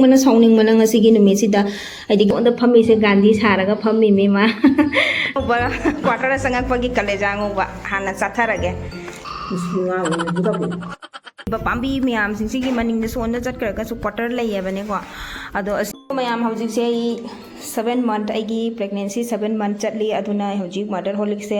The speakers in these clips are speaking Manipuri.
mana sauning mana ngasi gi numi sida aidi gonda phammi se gandhi saraga phammi me ma ba quarter sangak pagi kaleja ngoba hana chathara ge pambi miyam sing maning de son da chat kar ka su quarter lai yabane ko ado mayam hojik se 7 month aigi pregnancy 7 month chatli aduna hojik mother holic se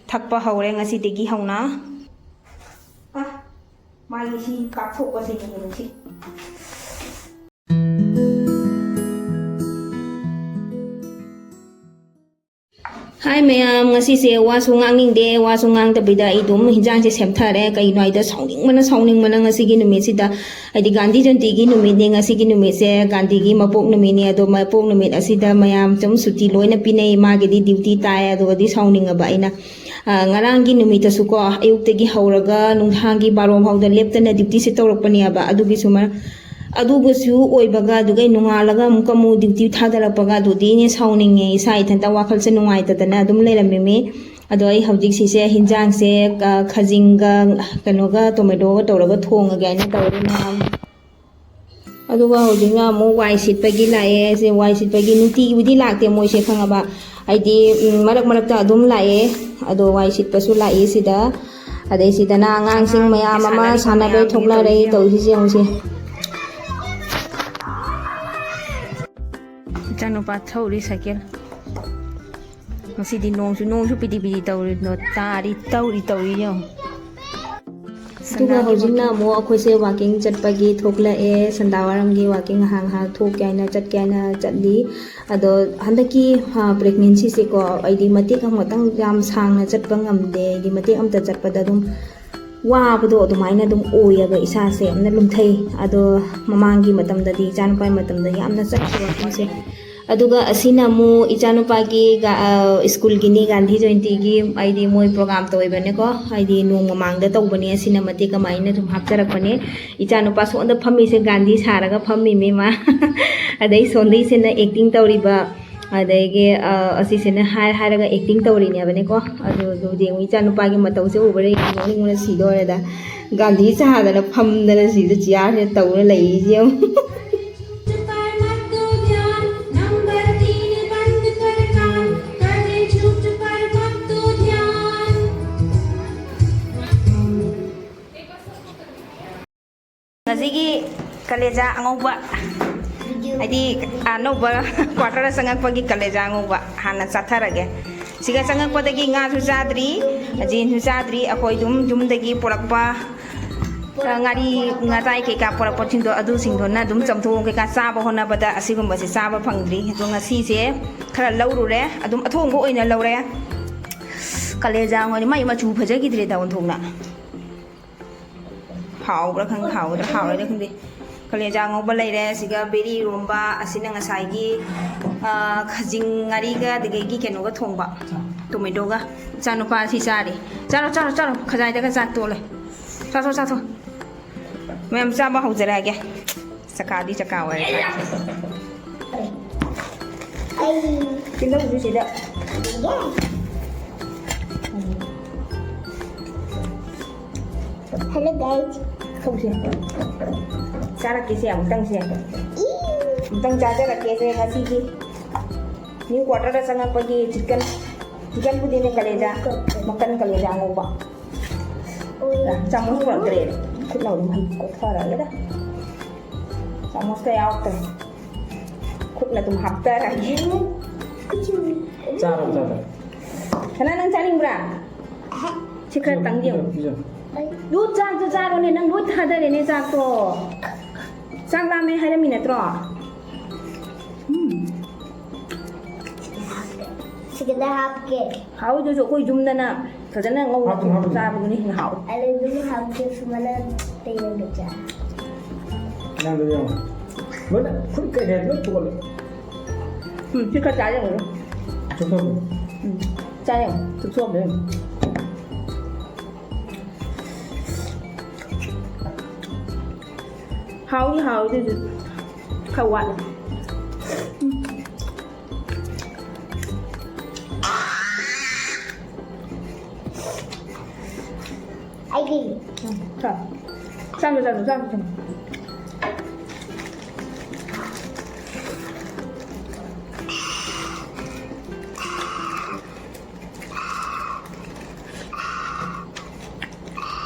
thakpa hore ngasi degi hauna mali si kapso ko se ni si Hai mayam ngasi se wasungang ning de wasungang ta bida idum hinjang se semthare kai noi da sauning mana ngasi gi numi sida adi gandhi janti gi numi ne ngasi gi numi se gandhi gi mapok numi ne ado mapok numi asida mayam chum suti loina pinai ma gi di duty tai ado di sauning aba ina ngarang gi numi ta su ko ayuk te gi hauraga nunghang gi barom hauda leptana duty se tawrakpani aba adu gi suma adugusu oibaga dugai nungalaga mukamu duty thadarapaga dudi ne sauning e isa ithanta wakhal se nungai tadana dum leramimi ado ai hawjik sise hinjang se khajinga kanoga tomato ga tawraga thonga ga na tawrina aduga hawjinga mo wai sitpagi lae se wai sitpagi nuti budi lakte moi se khangaba aidi marak marak ta dum lae ado wai sitpasu lae sida adai sidana angang sing mayam ama sanabe thokla rei tawsi se hose Janupa thori sakel masidi nongsu pidi tawri no tari tawri yo tuga hojina mo akhoi se walking chatpagi thokla e sandawaram gi walking hang thok kaina chatli ado handaki pregnancy se ko aidi matik amtang jam sangna chatpa ngamde di matik amta chatpada dum wabado adumaina dum oyaba isa se amna lumthai ado mamangi matamdadi janpai matamda yamna chatwa se aduga asina mu ichanupa gi school gini gandhi jointi gi aidi moi program to ibane ko aidi nong mamang da tawbani asina mati kamaina thum hapcharak pane ichanupa so onda phammi se gandhi saraga phammi me ma adai sondai se na acting tawriba adai ge asi se na haraga acting tawri ne bane ko adu do de ichanupa gi matau se ubare ni ngona sidore da gandhi sahada na phamdana si da chiar ne tawra lai je Ngazigi kaleja angauba adi anoba quarter sangak pagi kaleja angauba hana chatharage siga sangak padagi nga su sadri ajin su sadri akoi dum dagi porakpa ngari ngatai ke ka porakpa thindo adu singdo na dum chamthong ke ka chaba hona bada asigum basi chaba phangdri do ngasi se khara laurure adum athong bo oina laure kaleja ngoni mai machu phajagi dire da onthongna hawra khang hawra da khandi kaleja ngoba leire siga beri romba asina ngasai gi khajing ngari ga dege keno ga thongba tomato ga chanupa si chari charo khajai da ga cha tole cha mem cha ba hawjara ge chaka wa ai kinda bu sida Hello guys. Không sih. Cara kisi amtang sih. Amtang cara kisi ngasih ki. Ni quarter ada sangat pagi chicken putih ni kaleja makan kaleja ngoba. Nah, camus kurang keren. Kita udah main kotor aja dah. Camus kayak apa? Kut lah tuh hafta lagi. Cara. Karena nang caling bra. Chicken tanggiu. Dut chak to charo ne nang dut hadare ne chak to chak la me haira mi natro Sigada hapke hau jo koi jumna na thajana ngau cha bu ni hau ale dum hapke sumala tayo do cha nang do yo mana khun ke ne lo tole chika cha ya ro choto cha ya choto be hau thì khâu quạt ai đi sao rồi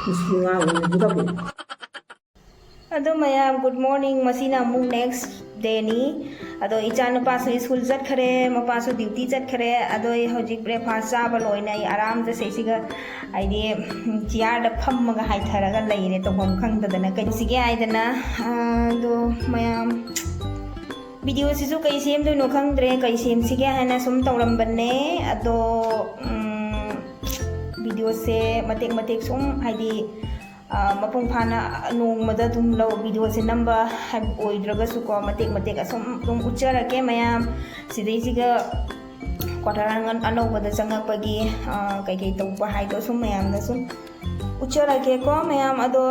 Isi nga ulit buka po. Ado mayam good morning masina mu next day ni ado ichana pa so school jat khare mapa so duty jat khare ado hojik breakfast cha ba loina I aram je sei siga ai di chair da pham ga hai tharaga leire to bom khang da na kai sige ai dana ado mayam video sisu kai sem do no khang dre kai sem sige hana sum tawram banne ado video se matek matek sum hai di mapung phana nong mada tum lo video se number have oidraga su ko matek matek asum tum uchara ke mayam sidai siga kwatarangan ano bada sanga pagi kai kai to pa hai do sum mayam da sum uchara ke ko mayam ado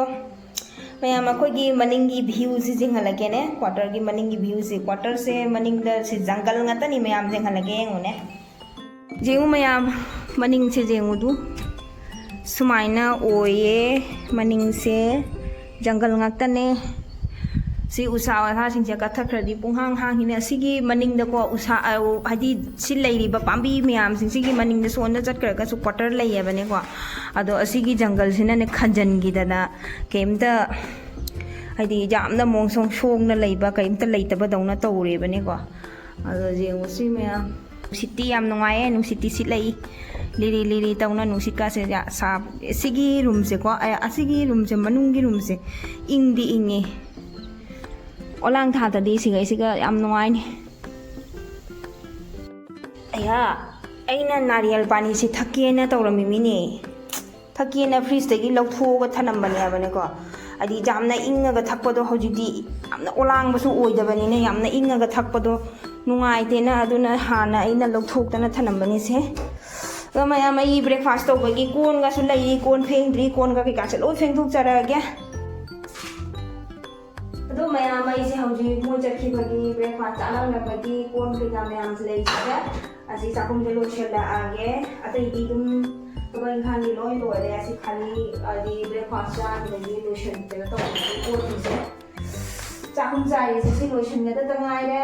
mayam akogi maningi view si jinghalage ne quarter gi maningi view si quarter se maning da si jungle ngata ni mayam jinghalage ngune jengu mayam maning se jengu du sumaina oye maning se jungle ngakta ne si usa wa sing ja katha khradi punghang hang hine sigi maning da ko usa hadi si leiri ba pambi myam sing sigi maning da son da chat kar ka su quarter lei ba ne ko ado asigi jungle sina ne khanjan gi da na kemta hadi jamna mongsong shong na leiba kaimta leitaba dauna tawre ba ne ko ado jengu si myam city am nungai nu city sit lei liri liri tauna nu sika se ya sa sigi room se ko asigi room se manungi room se ing di ingi olang tha ta di siga siga am nungai ni aya aina nariyal pani si thake na tawrami mini thake na freeze tagi lautho ga thanam bani abane ko adi jamna inga ga thakpado hojidi amna olang basu oidabani ne yamna inga ga thakpado nungai te na aduna hana aina lautho tana thanam bani se mayam ai breakfast to bagi kon ga su lai kon pheng dri kon ga ka chalo pheng thuk chara ge ado mayam ai se hauji mo jakhi bagi breakfast ala na bagi kon ke ga mayam lai cha asi sakum de lo chela age atai di dum to bai khan ni loi lo re asi khali adi breakfast cha ni lo shen te to ko ti se sakum cha ye si lo shen ga ta ngai re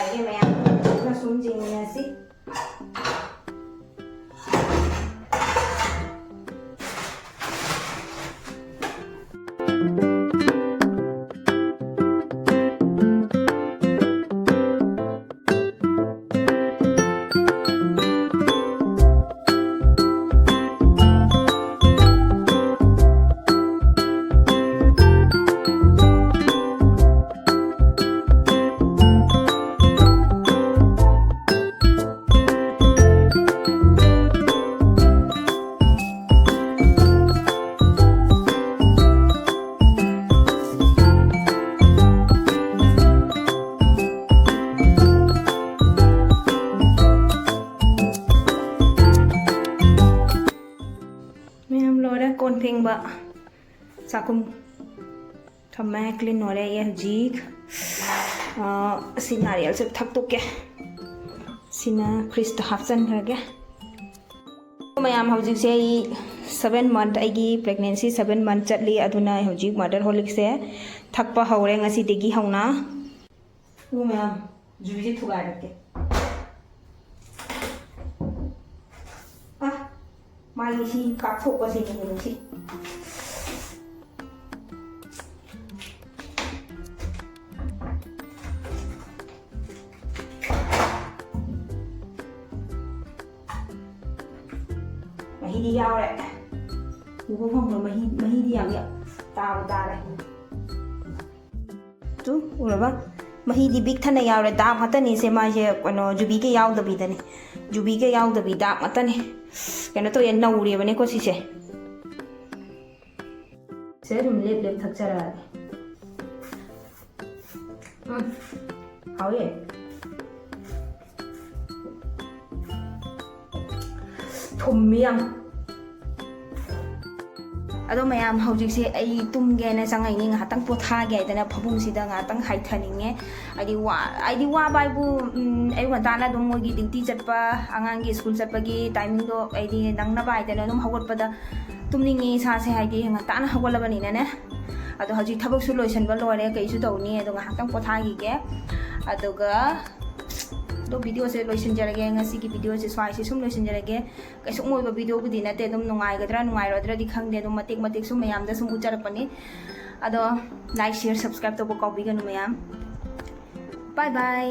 ai ge mayam sunjing na si kon pheng ba sakum thamma clean nore ye jik sinarial se thak to ke sina krista hapsan kharge mayam hojik se 7 month aigi pregnancy 7 month chatli aduna hojik mother holic se thakpa hore ngasi degi hauna mayam juji thuga rake mali si kapso ko si ni si mahi di yaw re ko phong mahi di yaw ya ta re tu ura ba mahi di big thana yaw re da mata ni se ma je kono jubi ke yaw da bi da ni jubi ke yaw da bi da mata ni kena to ya nauri bane ko sise serum lep lep thak chara hawe thummiam ado mayam hojik se ai tumge na sangai ni nga tang potha ge dana phabung sida nga tang hai thaninge ai wa bai bu ai wa dana dum mo gi duty chatpa angang gi school chatpa gi timing do ai di nang na bai dana dum hawat pada tumningi sa se hai gi nga tan hawala bani ne ado hojik thabak su loisan ba lore kai su tawni ado nga tang potha gi ge ado ga ꯑꯗꯣ ꯚꯤꯗꯤꯑꯣꯁꯦ ꯂꯣꯏꯁꯤꯟꯖꯔꯒꯦ ꯉꯁꯤꯒꯤ ꯚꯤꯗꯤꯑꯣꯁꯦ ꯁ꯭ꯋꯥꯏꯁꯦ ꯁꯨꯝ ꯂꯣꯏꯁꯤꯟꯖꯔꯒꯦ ꯀꯩꯁꯨꯝ ꯑꯣꯏꯕ ꯚꯤꯗꯤꯑꯣꯕꯨꯗꯤ ꯅꯠꯇꯦ ꯑꯗꯨꯝ ꯅꯨꯡꯉꯥꯏꯒꯗ꯭ꯔꯥ ꯅꯨꯡꯉꯥꯏꯔꯣꯏꯗ꯭ꯔꯗꯤ ꯈꯪꯗꯦ ꯑꯗꯨꯝ ꯃꯇꯦꯛ ꯃꯇꯦꯛ ꯁꯨꯝ ꯃꯌꯥꯝꯗ ꯁꯨꯝ ꯎꯠꯆꯔꯛꯄꯅꯤ ꯑꯗꯣ ꯂꯥꯏꯛ ꯁꯤꯌꯔ ꯁꯕꯁꯀ꯭ꯔꯥꯏꯕ ꯇꯧꯕ ꯀꯥꯎꯕꯤꯒꯅꯨ ꯃꯌꯥꯝ ꯕꯥꯏ ꯕꯥꯏ